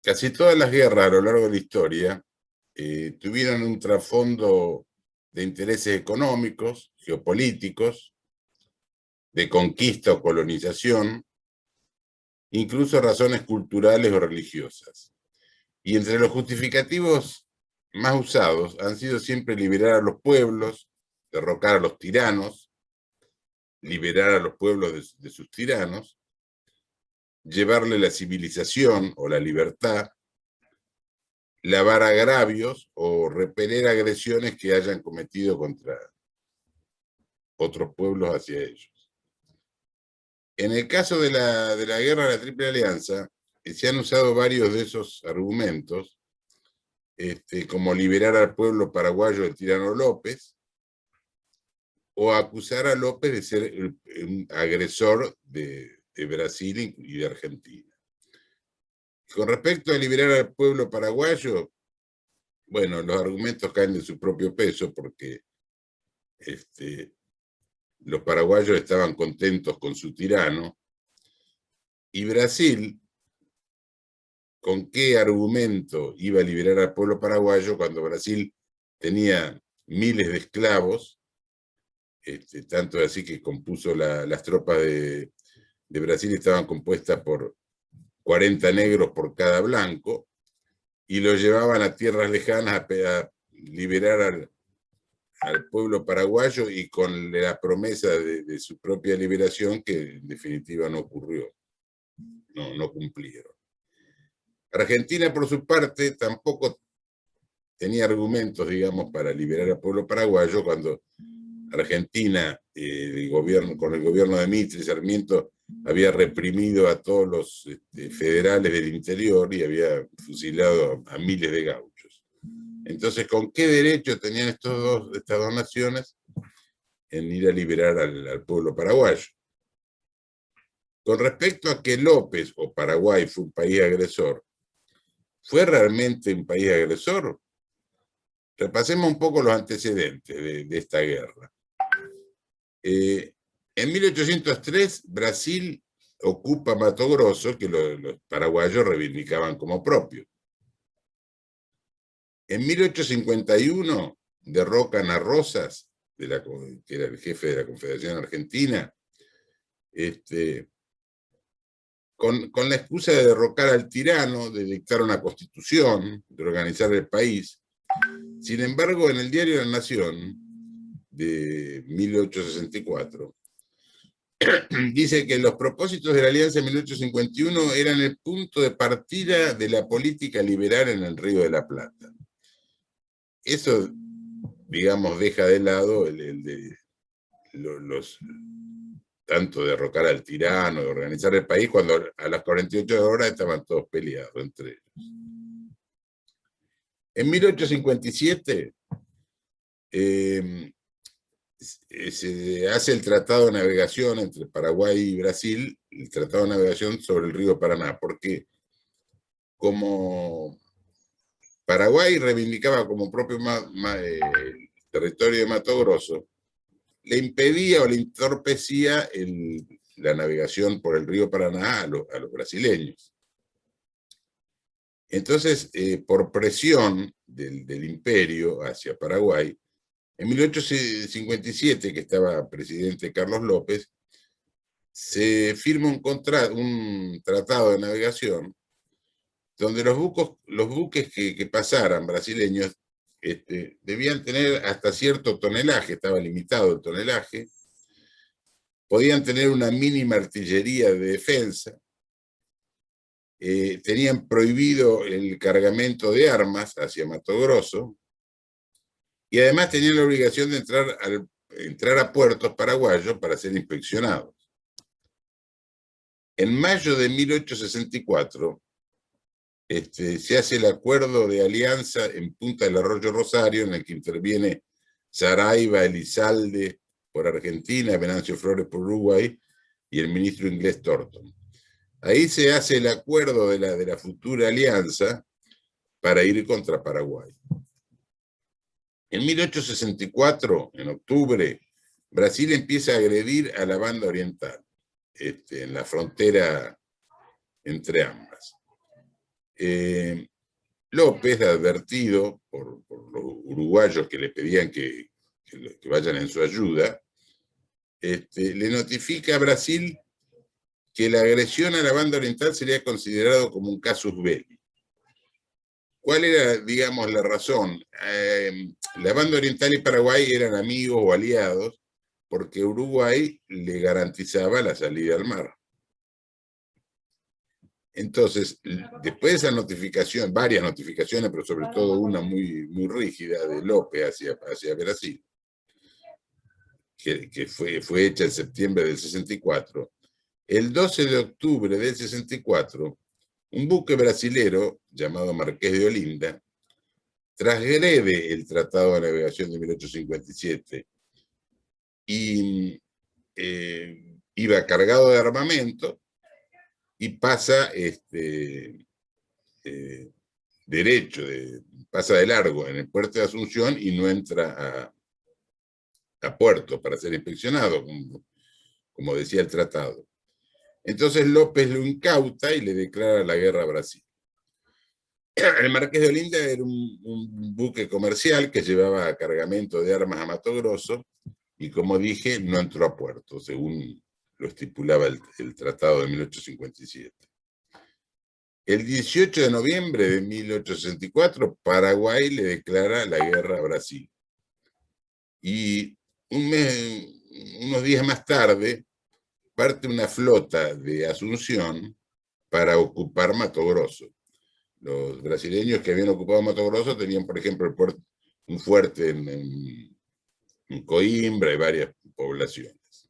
Casi todas las guerras a lo largo de la historia tuvieron un trasfondo de intereses económicos, geopolíticos, de conquista o colonización, incluso razones culturales o religiosas. Y entre los justificativos más usados han sido siempre liberar a los pueblos, derrocar a los tiranos, liberar a los pueblos de sus tiranos, llevarle la civilización o la libertad, lavar agravios o repeler agresiones que hayan cometido contra otros pueblos hacia ellos. En el caso de la guerra de la Triple Alianza, se han usado varios de esos argumentos, como liberar al pueblo paraguayo del tirano López, o acusar a López de ser un agresor de Brasil y de Argentina. Con respecto a liberar al pueblo paraguayo, bueno, los argumentos caen de su propio peso porque los paraguayos estaban contentos con su tirano, y Brasil, ¿con qué argumento iba a liberar al pueblo paraguayo cuando Brasil tenía miles de esclavos? Tanto así que compuso las tropas de Brasil estaban compuestas por 40 negros por cada blanco, y lo llevaban a tierras lejanas a liberar al pueblo paraguayo, y con la promesa de su propia liberación, que en definitiva no ocurrió, no cumplieron. Argentina, por su parte, tampoco tenía argumentos, digamos, para liberar al pueblo paraguayo cuando Argentina, con el gobierno de Mitre, Sarmiento, había reprimido a todos los federales del interior y había fusilado a miles de gauchos. Entonces, ¿con qué derecho tenían estas dos naciones en ir a liberar al pueblo paraguayo? Con respecto a que López o Paraguay fue un país agresor, ¿fue realmente un país agresor? Repasemos un poco los antecedentes de esta guerra. En 1803, Brasil ocupa Mato Grosso, que los paraguayos reivindicaban como propio. En 1851 derrocan a Rosas, que era el jefe de la Confederación Argentina, con la excusa de derrocar al tirano, de dictar una constitución, de organizar el país. Sin embargo, en el diario La Nación de 1864, dice que los propósitos de la Alianza de 1851 eran el punto de partida de la política liberal en el Río de la Plata. Eso, digamos, deja de lado tanto derrocar al tirano, de organizar el país, cuando a las 48 horas estaban todos peleados entre ellos. En 1857 se hace el Tratado de Navegación entre Paraguay y Brasil, el Tratado de Navegación sobre el río Paraná, porque como Paraguay reivindicaba como propio territorio de Mato Grosso, le impedía o le entorpecía la navegación por el río Paraná a los brasileños. Entonces, por presión del imperio hacia Paraguay, en 1857, que estaba presidente Carlos López, se firma un tratado de navegación donde los buques que pasaran brasileños debían tener hasta cierto tonelaje, estaba limitado el tonelaje, podían tener una mínima artillería de defensa, tenían prohibido el cargamento de armas hacia Mato Grosso, y además tenían la obligación de entrar a puertos paraguayos para ser inspeccionados. En mayo de 1864 se hace el acuerdo de alianza en Punta del Arroyo Rosario, en el que interviene Saraiva Elizalde por Argentina, Venancio Flores por Uruguay y el ministro inglés Thornton. Ahí se hace el acuerdo de la futura alianza para ir contra Paraguay. En 1864, en octubre, Brasil empieza a agredir a la banda oriental, en la frontera entre ambas. López, advertido por los uruguayos que le pedían que vayan en su ayuda, le notifica a Brasil que la agresión a la banda oriental sería considerado como un casus belli. ¿Cuál era, digamos, la razón? La banda oriental y Paraguay eran amigos o aliados porque Uruguay le garantizaba la salida al mar. Entonces, después de esa notificación, varias notificaciones, pero sobre todo una muy, muy rígida de López hacia Brasil, que fue hecha en septiembre del 64, el 12 de octubre del 64, un buque brasilero llamado Marqués de Olinda transgrede el Tratado de Navegación de 1857 y iba cargado de armamento y pasa derecho, pasa de largo en el puerto de Asunción y no entra a puerto para ser inspeccionado, como decía el tratado. Entonces López lo incauta y le declara la guerra a Brasil. El Marqués de Olinda era un buque comercial que llevaba cargamento de armas a Mato Grosso y, como dije, no entró a puerto, según lo estipulaba el Tratado de 1857. El 18 de noviembre de 1864, Paraguay le declara la guerra a Brasil. Y unos días más tarde, parte una flota de Asunción para ocupar Mato Grosso. Los brasileños que habían ocupado Mato Grosso tenían, por ejemplo, un fuerte en Coimbra y varias poblaciones.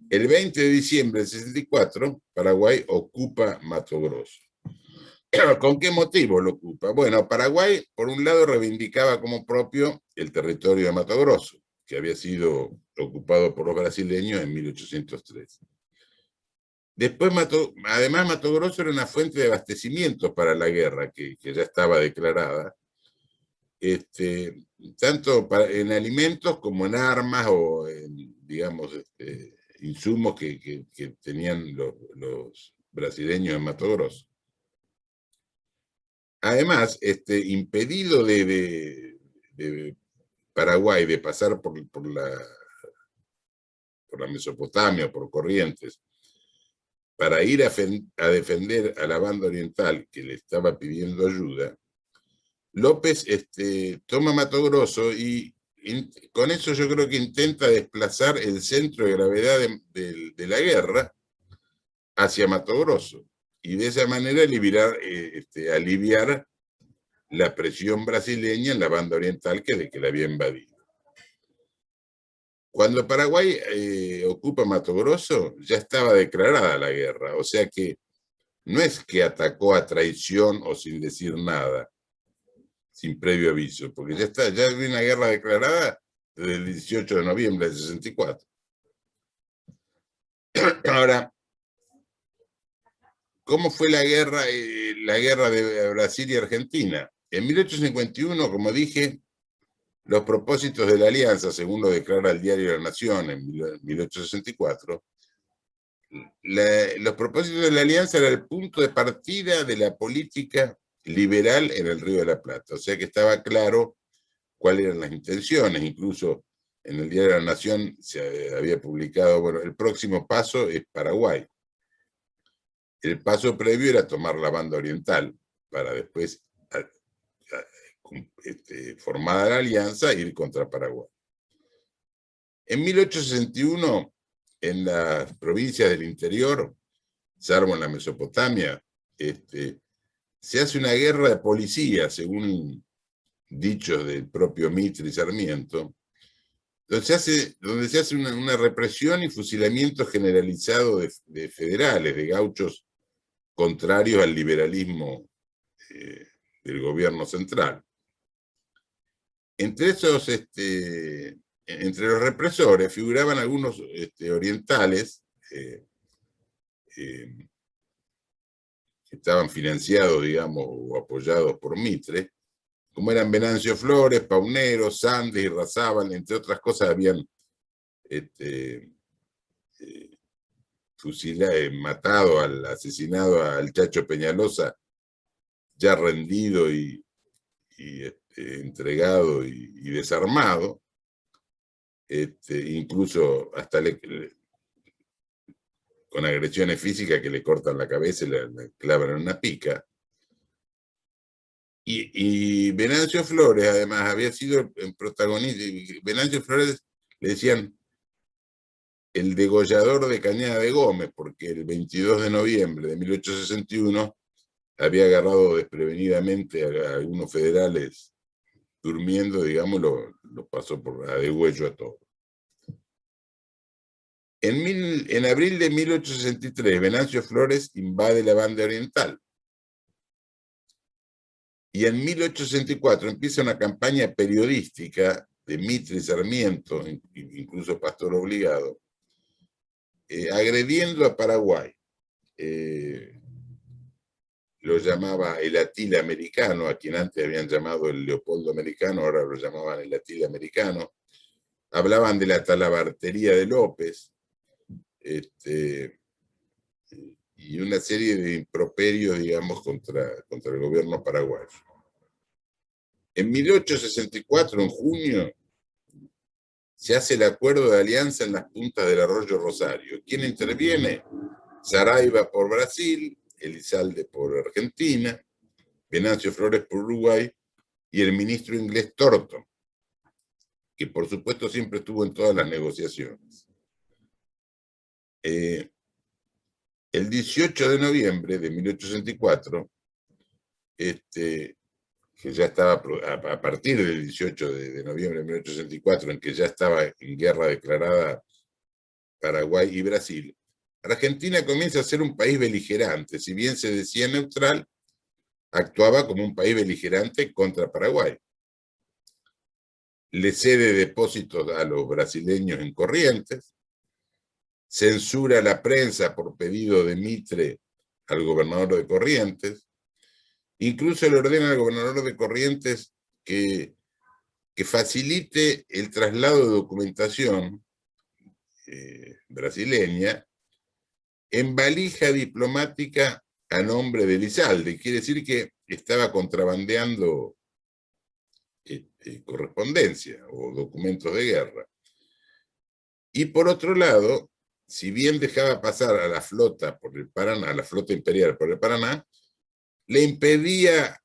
El 20 de diciembre del 64, Paraguay ocupa Mato Grosso. ¿Con qué motivo lo ocupa? Bueno, Paraguay, por un lado, reivindicaba como propio el territorio de Mato Grosso, que había sido ocupado por los brasileños en 1803. Después, además, Mato Grosso era una fuente de abastecimiento para la guerra, que ya estaba declarada, tanto en alimentos como en armas o en, digamos, insumos que tenían los brasileños en Mato Grosso. Además, impedido de Paraguay de pasar por la Mesopotamia, por Corrientes, para ir a defender a la banda oriental que le estaba pidiendo ayuda, López toma Mato Grosso y con eso yo creo que intenta desplazar el centro de gravedad de la guerra hacia Mato Grosso y de esa manera aliviar la presión brasileña en la banda oriental que la había invadido. Cuando Paraguay ocupa Mato Grosso, ya estaba declarada la guerra, o sea que no es que atacó a traición o sin decir nada, sin previo aviso, porque ya había una guerra declarada desde el 18 de noviembre del 64. Ahora, ¿cómo fue la guerra de Brasil y Argentina? En 1851, como dije, los propósitos de la alianza, según lo declara el diario La Nación en 1864, los propósitos de la alianza eran el punto de partida de la política liberal en el Río de la Plata. O sea que estaba claro cuáles eran las intenciones. Incluso en el diario La Nación se había publicado, bueno, el próximo paso es Paraguay. El paso previo era tomar la banda oriental para después, formada la alianza, ir contra Paraguay. En 1861, en las provincias del interior, salvo en la Mesopotamia, se hace una guerra de policía, según dichos del propio Mitre y Sarmiento, donde se hace una represión y fusilamiento generalizado de federales, de gauchos contrarios al liberalismo del gobierno central. Entre los represores figuraban algunos orientales que estaban financiados, digamos, o apoyados por Mitre, como eran Venancio Flores, Paunero, Sandes y Razábal, entre otras cosas, habían asesinado al Chacho Peñalosa ya rendido y entregado y desarmado, incluso hasta con agresiones físicas que le cortan la cabeza y le clavan en una pica. Y Venancio Flores, además, había sido el protagonista. Venancio Flores le decían el degollador de Cañada de Gómez, porque el 22 de noviembre de 1861 había agarrado desprevenidamente a algunos federales durmiendo, digamos, lo pasó a degüello a todos. En abril de 1863, Venancio Flores invade la Banda Oriental. Y en 1864 empieza una campaña periodística de Mitre y Sarmiento, incluso Pastor Obligado, agrediendo a Paraguay. Lo llamaba el Atila americano, a quien antes habían llamado el Leopoldo americano, ahora lo llamaban el Atila americano. Hablaban de la talabartería de López, y una serie de improperios, digamos, contra el gobierno paraguayo. En 1864, en junio, se hace el acuerdo de alianza en las puntas del arroyo Rosario. ¿Quién interviene? Saraiva por Brasil, Elizalde por Argentina, Venancio Flores por Uruguay y el ministro inglés Thornton, que por supuesto siempre estuvo en todas las negociaciones. El 18 de noviembre de 1864, que ya estaba a partir del 18 de noviembre de 1864, en que ya estaba en guerra declarada Paraguay y Brasil, Argentina comienza a ser un país beligerante. Si bien se decía neutral, actuaba como un país beligerante contra Paraguay. Le cede depósitos a los brasileños en Corrientes, censura la prensa por pedido de Mitre al gobernador de Corrientes, incluso le ordena al gobernador de Corrientes que facilite el traslado de documentación brasileña en valija diplomática a nombre de Elizalde. Quiere decir que estaba contrabandeando correspondencia o documentos de guerra. Y por otro lado, si bien dejaba pasar a la flota por el Paraná, a la flota imperial por el Paraná, le impedía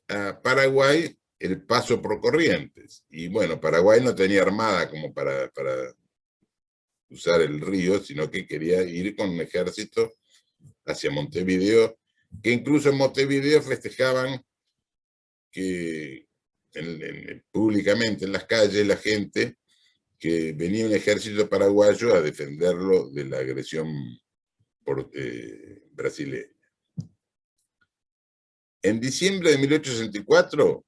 a Paraguay el paso por Corrientes. Y bueno, Paraguay no tenía armada como para usar el río, sino que quería ir con un ejército hacia Montevideo, que incluso en Montevideo festejaban que públicamente en las calles la gente que venía un ejército paraguayo a defenderlo de la agresión brasileña. En diciembre de 1864,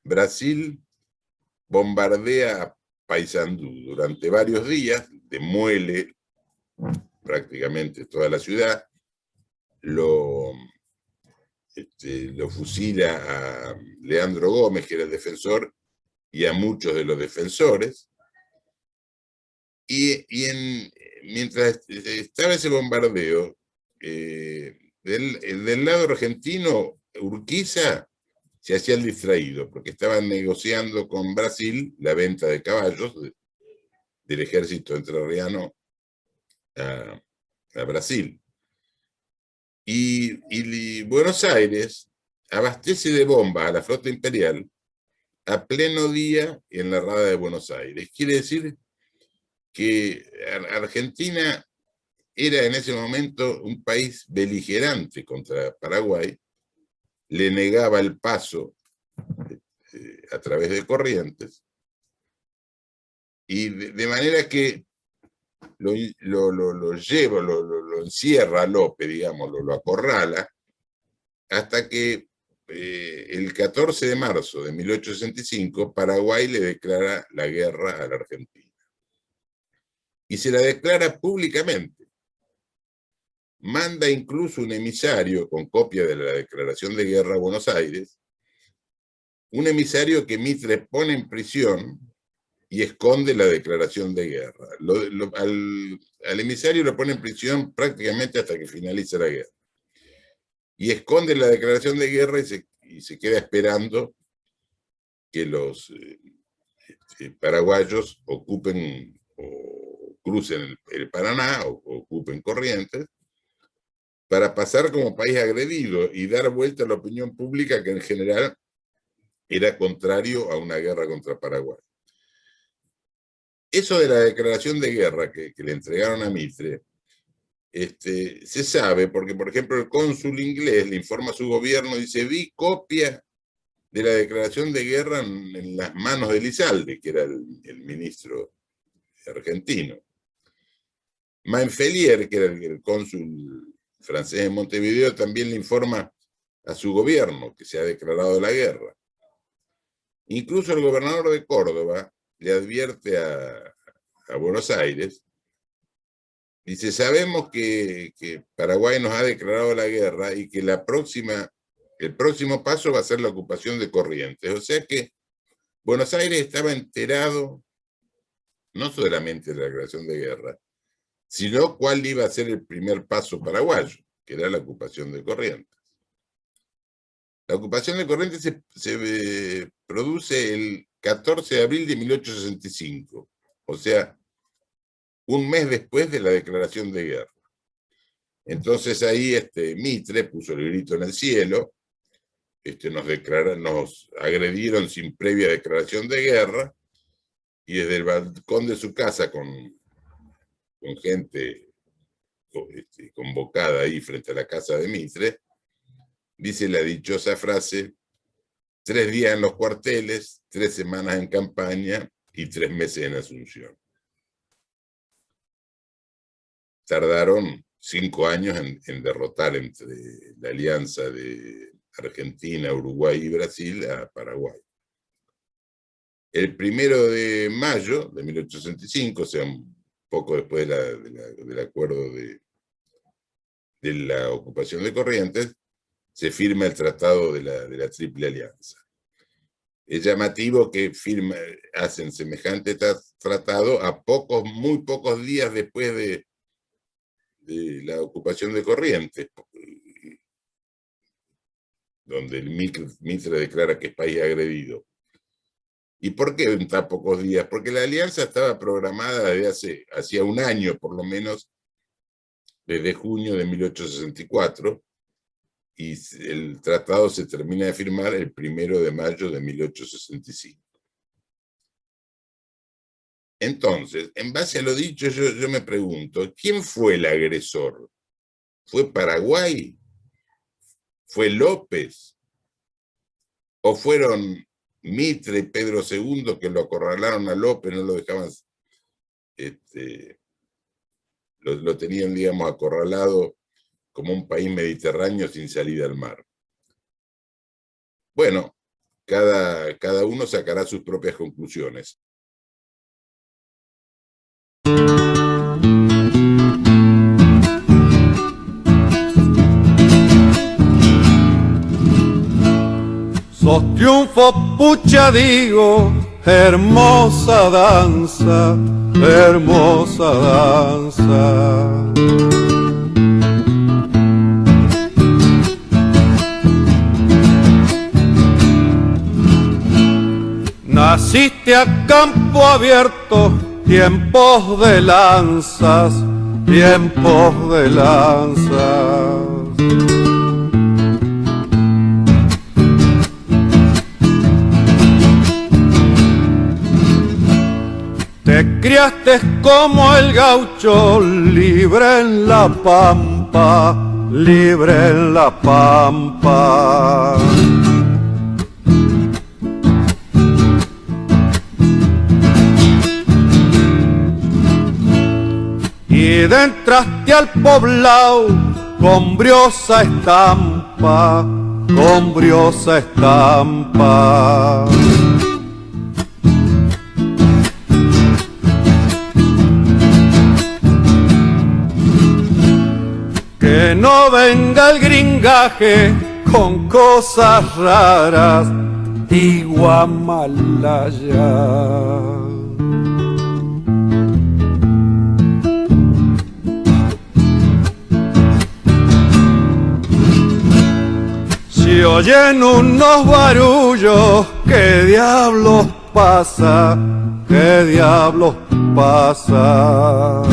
Brasil bombardea a Paysandú durante varios días, demuele prácticamente toda la ciudad, lo fusila a Leandro Gómez, que era el defensor, y a muchos de los defensores. Mientras estaba ese bombardeo, del lado argentino, Urquiza se hacía el distraído, porque estaban negociando con Brasil la venta de caballos del ejército entrerriano a Brasil. Y Buenos Aires abastece de bombas a la flota imperial a pleno día en la rada de Buenos Aires. Quiere decir que Argentina era en ese momento un país beligerante contra Paraguay, le negaba el paso a través de Corrientes, y de manera que lo lleva, lo encierra a López, digamos, lo acorrala, hasta que el 14 de marzo de 1865 Paraguay le declara la guerra a la Argentina. Y se la declara públicamente. Manda incluso un emisario con copia de la declaración de guerra a Buenos Aires, un emisario que Mitre pone en prisión y esconde la declaración de guerra. Al emisario lo pone en prisión prácticamente hasta que finalice la guerra. Y esconde la declaración de guerra y se queda esperando que los paraguayos ocupen o crucen el Paraná o ocupen Corrientes para pasar como país agredido y dar vuelta a la opinión pública que en general era contrario a una guerra contra Paraguay. Eso de la declaración de guerra que le entregaron a Mitre, se sabe porque, por ejemplo, el cónsul inglés le informa a su gobierno y dice: vi copia de la declaración de guerra en las manos de Elizalde, que era el ministro argentino. Mainfelier, que era el cónsul francés en Montevideo, también le informa a su gobierno que se ha declarado la guerra. Incluso el gobernador de Córdoba le advierte a Buenos Aires, dice: sabemos que Paraguay nos ha declarado la guerra y que el próximo paso va a ser la ocupación de Corrientes. O sea que Buenos Aires estaba enterado no solamente de la declaración de guerra, sino cuál iba a ser el primer paso paraguayo, que era la ocupación de Corrientes. La ocupación de Corrientes se produce el 14 de abril de 1865, o sea, un mes después de la declaración de guerra. Entonces ahí Mitre puso el grito en el cielo, nos agredieron sin previa declaración de guerra, y desde el balcón de su casa con gente convocada ahí frente a la casa de Mitre, dice la dichosa frase: 3 días en los cuarteles, 3 semanas en campaña y 3 meses en Asunción. Tardaron 5 años en derrotar entre la alianza de Argentina, Uruguay y Brasil a Paraguay. El 1 de mayo de 1865, o sea, un poco después del acuerdo de la ocupación de Corrientes, se firma el tratado de la Triple Alianza. Es llamativo que hacen semejante tratado a muy pocos días después de la ocupación de Corrientes, donde el Mitre declara que es país agredido. ¿Y por qué en tan pocos días? Porque la alianza estaba programada desde hacía un año, por lo menos, desde junio de 1864, y el tratado se termina de firmar el 1 de mayo de 1865. Entonces, en base a lo dicho, yo me pregunto, ¿quién fue el agresor? ¿Fue Paraguay? ¿Fue López? ¿O fueron Mitre y Pedro II que lo acorralaron a López, no lo dejaban, lo tenían, digamos, acorralado como un país mediterráneo sin salida al mar? Bueno, cada uno sacará sus propias conclusiones. Sos triunfo, pucha digo, hermosa danza, hermosa danza. Naciste a campo abierto, tiempos de lanzas, tiempos de lanzas. Te criaste como el gaucho, libre en la pampa, libre en la pampa. Y entraste al poblado con briosa estampa, con briosa estampa. Que no venga el gringaje con cosas raras y Guamalaya. Si se oyen unos barullos. ¿Qué diablos pasa? ¿Qué diablos pasa?